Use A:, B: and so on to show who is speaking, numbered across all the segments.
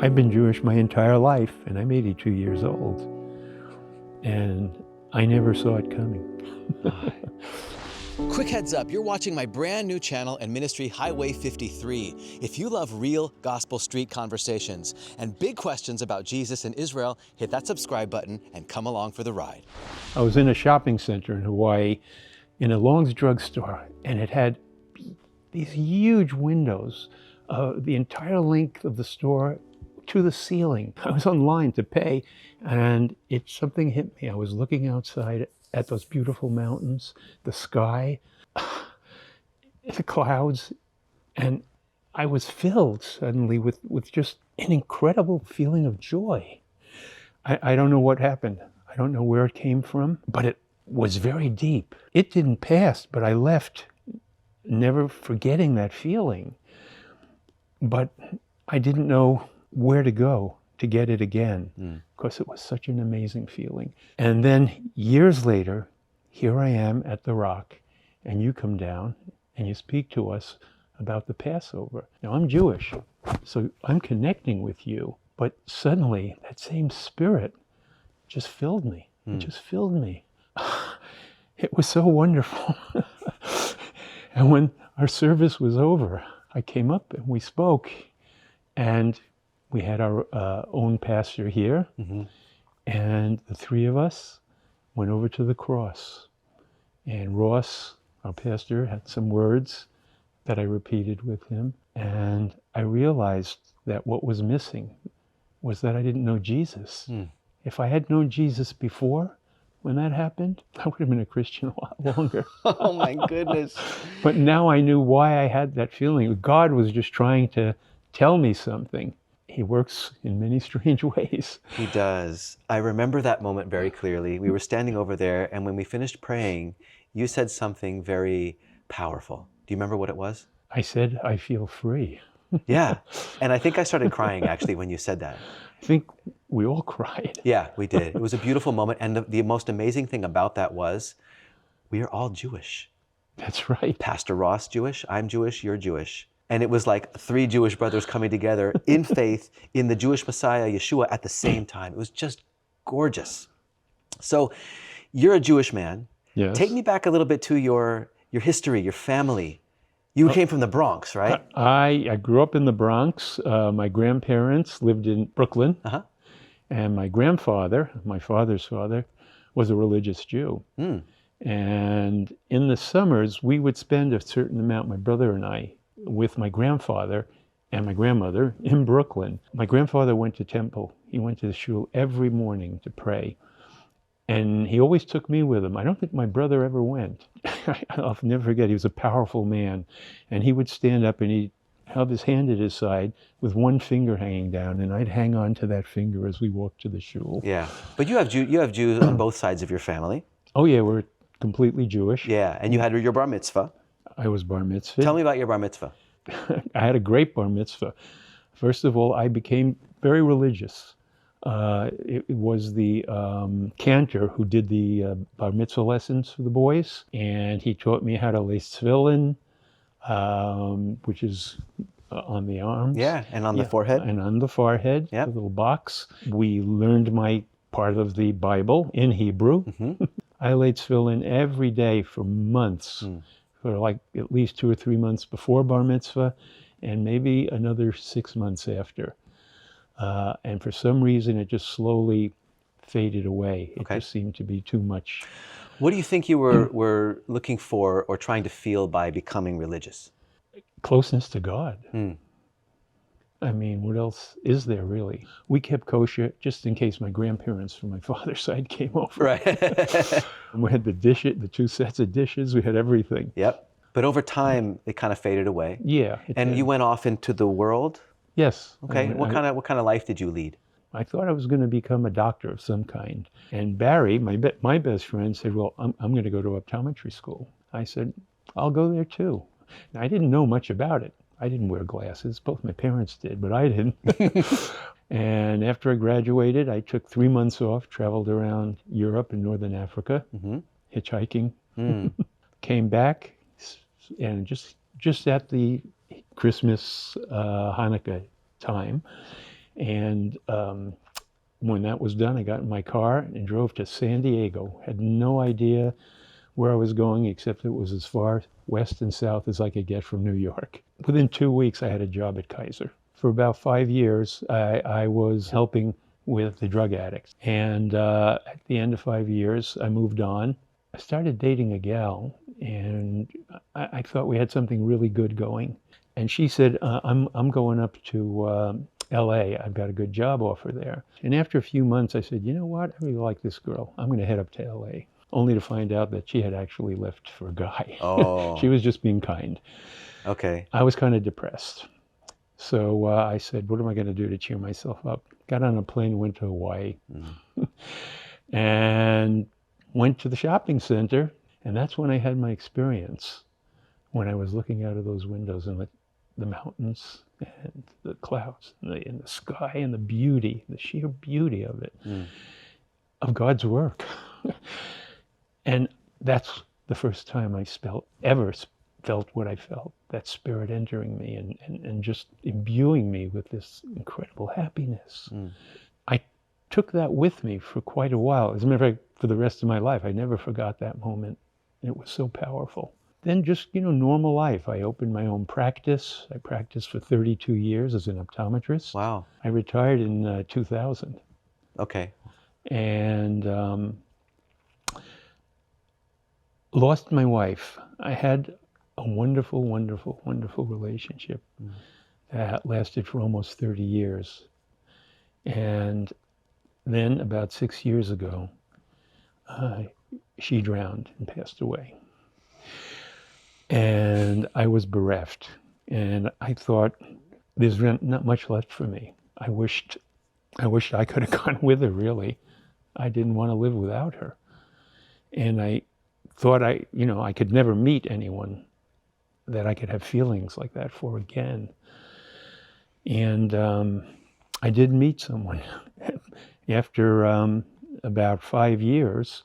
A: I've been Jewish my entire life, and I'm 82 years old, and I never saw it coming.
B: Quick heads up, you're watching my brand new channel and ministry, Highway 53. If you love real gospel street conversations and big questions about Jesus and Israel, hit that subscribe button and come along for the ride.
A: I was in a shopping center in Hawaii, in a Long's drugstore, and it had these huge windows, the entire length of the store to the ceiling. I was online to pay, and something hit me. I was looking outside at those beautiful mountains, the sky, the clouds, and I was filled suddenly with just an incredible feeling of joy. I don't know what happened. I don't know where it came from, but it was very deep. It didn't pass, but I left never forgetting that feeling. But I didn't know where to go to get it again, because it was such an amazing feeling. And then years later, here I am at the Rock, and you come down and you speak to us about the Passover. Now, I'm Jewish, so I'm connecting with you, but suddenly that same spirit just filled me. It just filled me. It was so wonderful. And when our service was over, I came up and we spoke, and we had our own pastor here, and the three of us went over to the cross. And Ross, our pastor, had some words that I repeated with him, and I realized that what was missing was that I didn't know Jesus. If I had known Jesus before, when that happened, I would have been a Christian a lot longer.
B: Oh my goodness.
A: But now I knew why I had that feeling. God was just trying to tell me something. He works in many strange ways.
B: He does. I remember that moment very clearly. We were standing over there, and when we finished praying, you said something very powerful. Do you remember what it was?
A: I said, I feel free.
B: Yeah. And I think I started crying, actually, when you said that.
A: I think we all cried.
B: Yeah, we did. It was a beautiful moment. And the most amazing thing about that was we are all Jewish.
A: That's right.
B: Pastor Ross, Jewish. I'm Jewish. You're Jewish. And it was like three Jewish brothers coming together in faith in the Jewish Messiah, Yeshua, at the same time. It was just gorgeous. So you're a Jewish man.
A: Yes.
B: Take me back a little bit to your history, your family. You came from the Bronx, right?
A: I grew up in the Bronx. My grandparents lived in Brooklyn. And my grandfather, my father's father, was a religious Jew. And in the summers, we would spend a certain amount, my brother and I, with my grandfather and my grandmother in Brooklyn. My grandfather went to temple. He went to the shul every morning to pray. And he always took me with him. I don't think my brother ever went. I'll never forget, he was a powerful man. And he would stand up and he'd have his hand at his side with one finger hanging down, and I'd hang on to that finger as we walked to the shul.
B: Yeah, but you have Jews on both sides of your family.
A: Oh yeah, we're completely Jewish.
B: Yeah, and you had your bar mitzvah.
A: I was bar mitzvah.
B: Tell me about your bar mitzvah.
A: I had a great bar mitzvah. First of all, I became very religious. It was the cantor who did the bar mitzvah lessons for the boys, and he taught me how to lace tefillin, which is on the arms.
B: Yeah, and on the forehead.
A: And on the forehead, a little box. We learned my part of the Bible in Hebrew. I laid tefillin every day for months, for like at least 2 or 3 months before bar mitzvah, and maybe another 6 months after. And for some reason, it just slowly faded away. It just seemed to be too much.
B: What do you think you were looking for or trying to feel by becoming religious?
A: Closeness to God. I mean, what else is there really? We kept kosher just in case my grandparents from my father's side came over.
B: Right.
A: We had the 2 sets of dishes. We had everything.
B: Yep. But over time, it kind of faded away.
A: Yeah.
B: And you went off into the world?
A: Yes.
B: Okay. What kind of life did you lead?
A: I thought I was going to become a doctor of some kind. And Barry, my best friend, said, well, I'm going to go to optometry school. I said, I'll go there too. Now, I didn't know much about it. I didn't wear glasses. Both my parents did, but I didn't. And after I graduated, I took 3 months off, traveled around Europe and Northern Africa, hitchhiking. Came back, and just at the Christmas, Hanukkah time, And when that was done, I got in my car and drove to San Diego. Had no idea where I was going, except it was as far west and south as I could get from New York. Within 2 weeks, I had a job at Kaiser. For about 5 years, I was helping with the drug addicts. And at the end of 5 years, I moved on. I started dating a gal, and I thought we had something really good going. And she said, I'm going up to LA. I've got a good job offer there. And after a few months, I said, you know what? I really like this girl. I'm going to head up to LA. Only to find out that she had actually left for a guy.
B: Oh.
A: She was just being kind.
B: Okay.
A: I was kind of depressed. So I said, what am I going to do to cheer myself up? Got on a plane, went to Hawaii, and went to the shopping center. And that's when I had my experience, when I was looking out of those windows and the mountains and the clouds and the sky and the sheer beauty of it, of God's work. And that's the first time I ever felt what I felt, that Spirit entering me and just imbuing me with this incredible happiness. I took that with me for quite a while. As a matter of fact, for the rest of my life, I never forgot that moment. It was so powerful. Then just, normal life. I opened my own practice. I practiced for 32 years as an optometrist.
B: Wow.
A: I retired in 2000.
B: Okay.
A: And lost my wife. I had a wonderful, wonderful, wonderful relationship that lasted for almost 30 years. And then about 6 years ago, she drowned and passed away. And I was bereft. And I thought, there's not much left for me. I wished I could have gone with her, really. I didn't want to live without her. And I thought I could never meet anyone that I could have feelings like that for again. And I did meet someone. After about 5 years,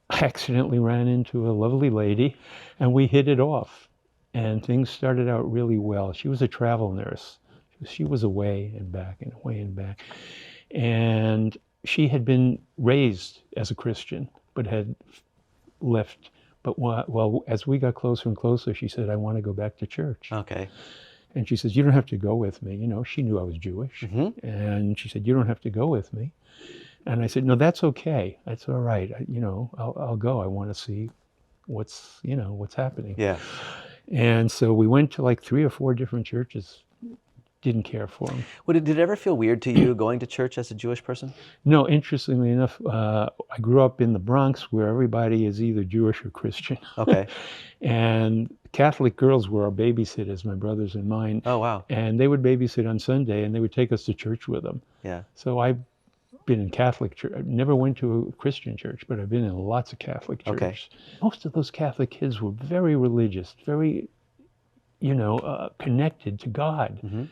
A: I accidentally ran into a lovely lady, and we hit it off. And things started out really well. She was a travel nurse. She was away and back and away and back. And she had been raised as a Christian, but had left. But well, as we got closer and closer, she said, I want to go back to church.
B: Okay.
A: And she says, you don't have to go with me. She knew I was Jewish. And she said, you don't have to go with me. And I said, no, that's okay. That's all right. I'll go. I want to see what's happening.
B: Yeah.
A: And so we went to like 3 or 4 different churches. Didn't care for them.
B: Did it ever feel weird to you going to church as a Jewish person?
A: No, interestingly enough, I grew up in the Bronx, where everybody is either Jewish or Christian.
B: Okay.
A: And Catholic girls were our babysitters, my brothers and mine.
B: Oh, wow.
A: And they would babysit on Sunday, and they would take us to church with them.
B: Yeah.
A: So I've been in Catholic church. I never went to a Christian church, but I've been in lots of Catholic churches.
B: Okay.
A: Most of those Catholic kids were very religious, very, connected to God.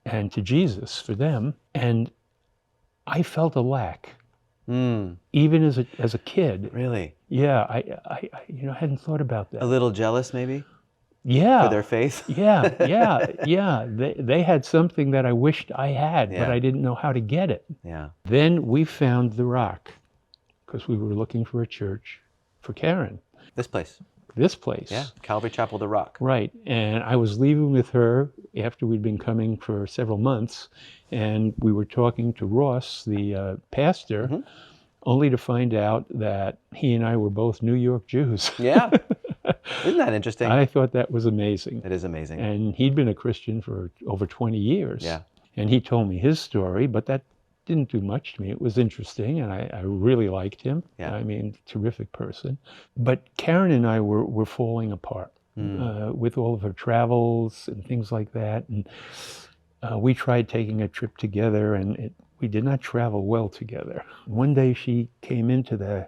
A: And to Jesus for them. And I felt a lack, even as a kid.
B: Really?
A: Yeah, I hadn't thought about that.
B: A little jealous, maybe?
A: Yeah.
B: For their faith?
A: Yeah. They had something that I wished I had, but I didn't know how to get it.
B: Yeah.
A: Then we found the Rock, because we were looking for a church for Karen.
B: This place?
A: This place.
B: Yeah, Calvary Chapel, The Rock.
A: Right, and I was leaving with her after we'd been coming for several months, and we were talking to Ross, the pastor, only to find out that he and I were both New York Jews.
B: Yeah. Isn't that interesting?
A: I thought that was amazing.
B: It is amazing.
A: And he'd been a Christian for over 20 years.
B: Yeah.
A: And he told me his story, but that didn't do much to me. It was interesting, and I really liked him.
B: Yeah.
A: I mean, terrific person. But Karen and I were falling apart with all of her travels and things like that. And we tried taking a trip together, and we did not travel well together. One day she came into the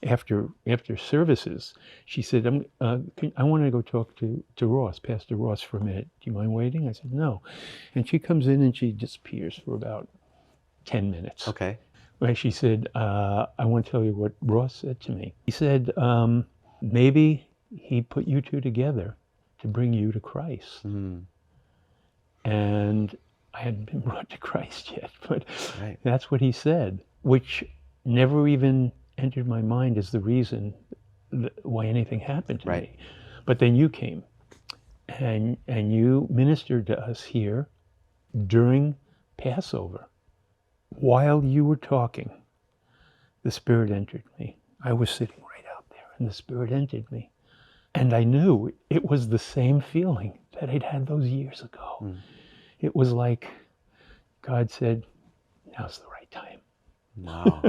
A: after services, she said, I want to go talk to Ross, Pastor Ross, for a minute. Do you mind waiting? I said, no. And she comes in and she disappears for about 10 minutes.
B: Okay.
A: And she said, I want to tell you what Ross said to me. He said, maybe he put you two together to bring you to Christ. And hadn't been brought to Christ yet, but
B: Right.
A: that's what he said, which never even entered my mind as the reason why anything happened to
B: Right.
A: me. But then you came, and you ministered to us here during Passover. While you were talking, the Spirit entered me. I was sitting right out there, and the Spirit entered me. And I knew it was the same feeling that I'd had those years ago. It was like God said, now's the right time.
B: Wow.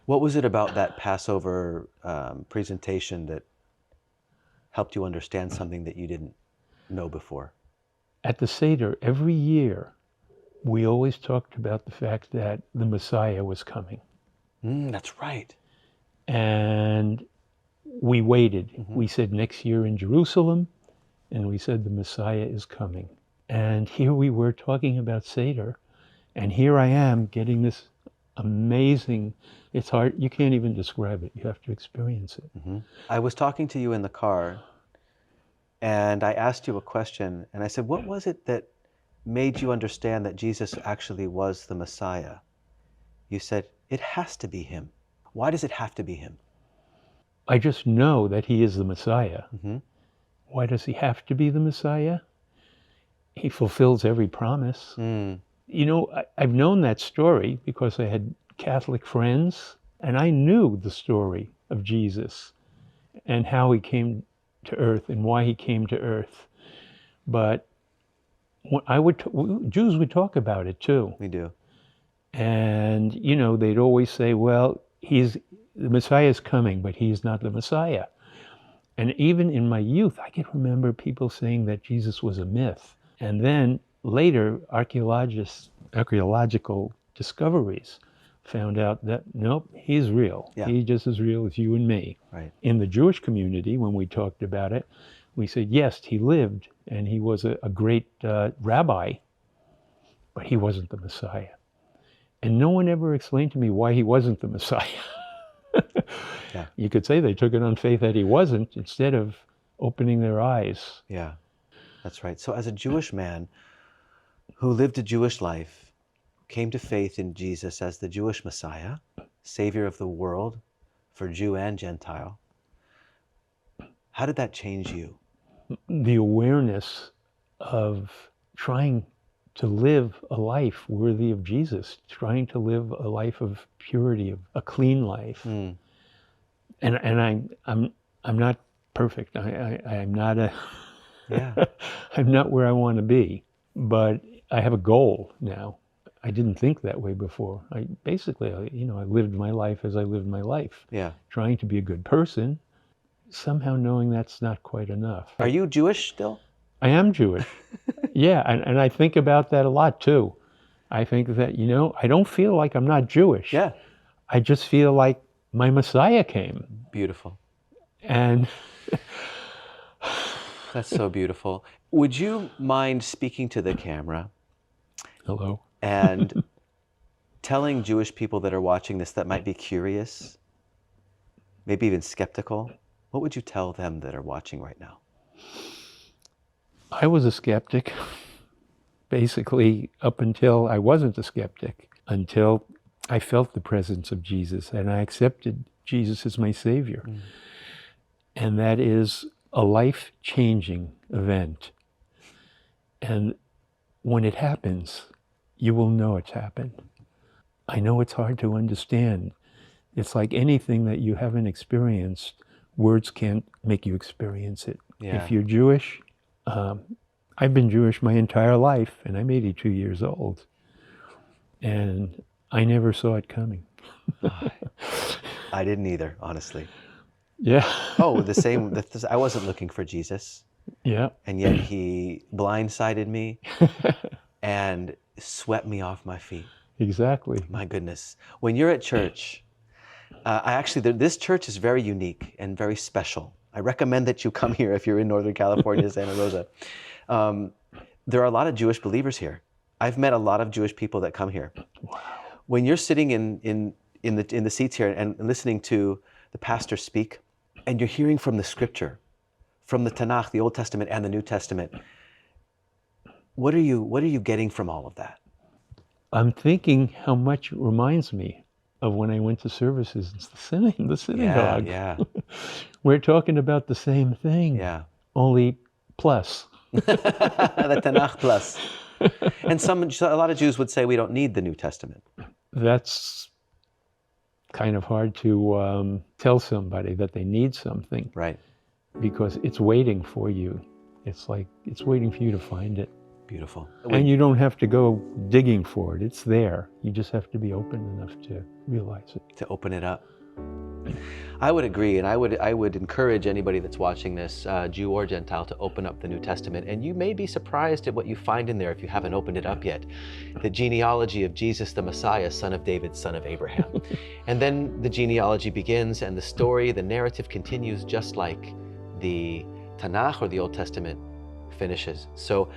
B: What was it about that Passover presentation that helped you understand something that you didn't know before?
A: At the Seder, every year, we always talked about the fact that the Messiah was coming.
B: That's right.
A: And we waited. We said next year in Jerusalem, and we said the Messiah is coming. And here we were talking about Seder, and here I am getting this amazing, it's hard, you can't even describe it. You have to experience it.
B: I was talking to you in the car, and I asked you a question, and I said, what was it that made you understand that Jesus actually was the Messiah? You said, it has to be him. Why does it have to be him?
A: I just know that he is the Messiah. Why does he have to be the Messiah? He fulfills every promise. You know, I've known that story because I had Catholic friends, and I knew the story of Jesus and how he came to earth and why he came to earth. But when Jews would talk about it too.
B: We do.
A: And, you know, they'd always say, well, the Messiah is coming, but he's not the Messiah. And even in my youth, I can remember people saying that Jesus was a myth. And then later, archaeological discoveries found out that, nope, he's real.
B: Yeah.
A: He's just as real as you and me.
B: Right.
A: In the Jewish community, when we talked about it, we said, yes, he lived, and he was a great rabbi, but he wasn't the Messiah. And no one ever explained to me why he wasn't the Messiah.
B: Yeah.
A: You could say they took it on faith that he wasn't, instead of opening their eyes.
B: Yeah, that's right. So as a Jewish man who lived a Jewish life, came to faith in Jesus as the Jewish Messiah, Savior of the world for Jew and Gentile, how did that change you?
A: The awareness of trying to live a life worthy of Jesus, trying to live a life of purity, of a clean life. And I'm not perfect. I'm not I'm not where I want to be, but I have a goal now. I didn't think that way before. I lived my life as I lived my life.
B: Yeah.
A: Trying to be a good person, somehow knowing that's not quite enough.
B: Are you Jewish still?
A: I am Jewish. Yeah, and I think about that a lot too. I think that, I don't feel like I'm not Jewish.
B: Yeah.
A: I just feel like my Messiah came.
B: Beautiful.
A: And
B: that's so beautiful. Would you mind speaking to the camera?
A: Hello.
B: And telling Jewish people that are watching this that might be curious, maybe even skeptical, what would you tell them that are watching right now?
A: I was a skeptic, basically, up until I wasn't a skeptic, until I felt the presence of Jesus and I accepted Jesus as my Savior. And that is a life-changing event. And when it happens, you will know it's happened. I know it's hard to understand. It's like anything that you haven't experienced, words can't make you experience it.
B: Yeah.
A: If you're Jewish, I've been Jewish my entire life, and I'm 82 years old. And I never saw it coming.
B: I didn't either, honestly.
A: Yeah.
B: Oh, the same. I wasn't looking for Jesus.
A: Yeah.
B: And yet he blindsided me and swept me off my feet.
A: Exactly.
B: My goodness. When you're at church, this church is very unique and very special. I recommend that you come here if you're in Northern California, Santa Rosa. There are a lot of Jewish believers here. I've met a lot of Jewish people that come here.
A: Wow.
B: When you're sitting in the seats here and listening to the pastor speak, and you're hearing from the scripture, from the Tanakh, the Old Testament and the New Testament, What are you getting from all of that?
A: I'm thinking how much it reminds me of when I went to services in the synagogue.
B: Yeah,
A: We're talking about the same thing,
B: yeah.
A: only plus.
B: The Tanakh plus. And a lot of Jews would say we don't need the New Testament.
A: That's kind of hard to tell somebody that they need something,
B: Right.
A: because it's waiting for you. It's like it's waiting for you to find it.
B: Beautiful.
A: And you don't have to go digging for it. It's there. You just have to be open enough to realize it.
B: To open it up. I would agree, and I would encourage anybody that's watching this, Jew or Gentile, to open up the New Testament. And you may be surprised at what you find in there if you haven't opened it up yet. The genealogy of Jesus the Messiah, son of David, son of Abraham. And then the genealogy begins, and the story, the narrative continues just like the Tanakh or the Old Testament finishes. So,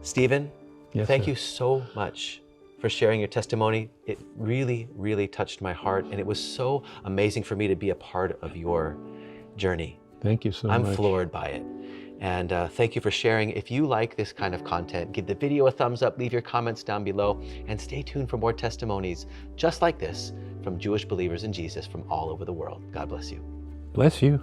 B: Stephen,
A: Yes,
B: thank
A: sir.
B: you so much for sharing your testimony. It really, really touched my heart, and it was so amazing for me to be a part of your journey.
A: Thank you so
B: I'm
A: much.
B: floored by it. And thank you for sharing. If you like this kind of content, give the video a thumbs up, leave your comments down below, and stay tuned for more testimonies just like this from Jewish believers in Jesus from all over the world. God bless you.
A: Bless you.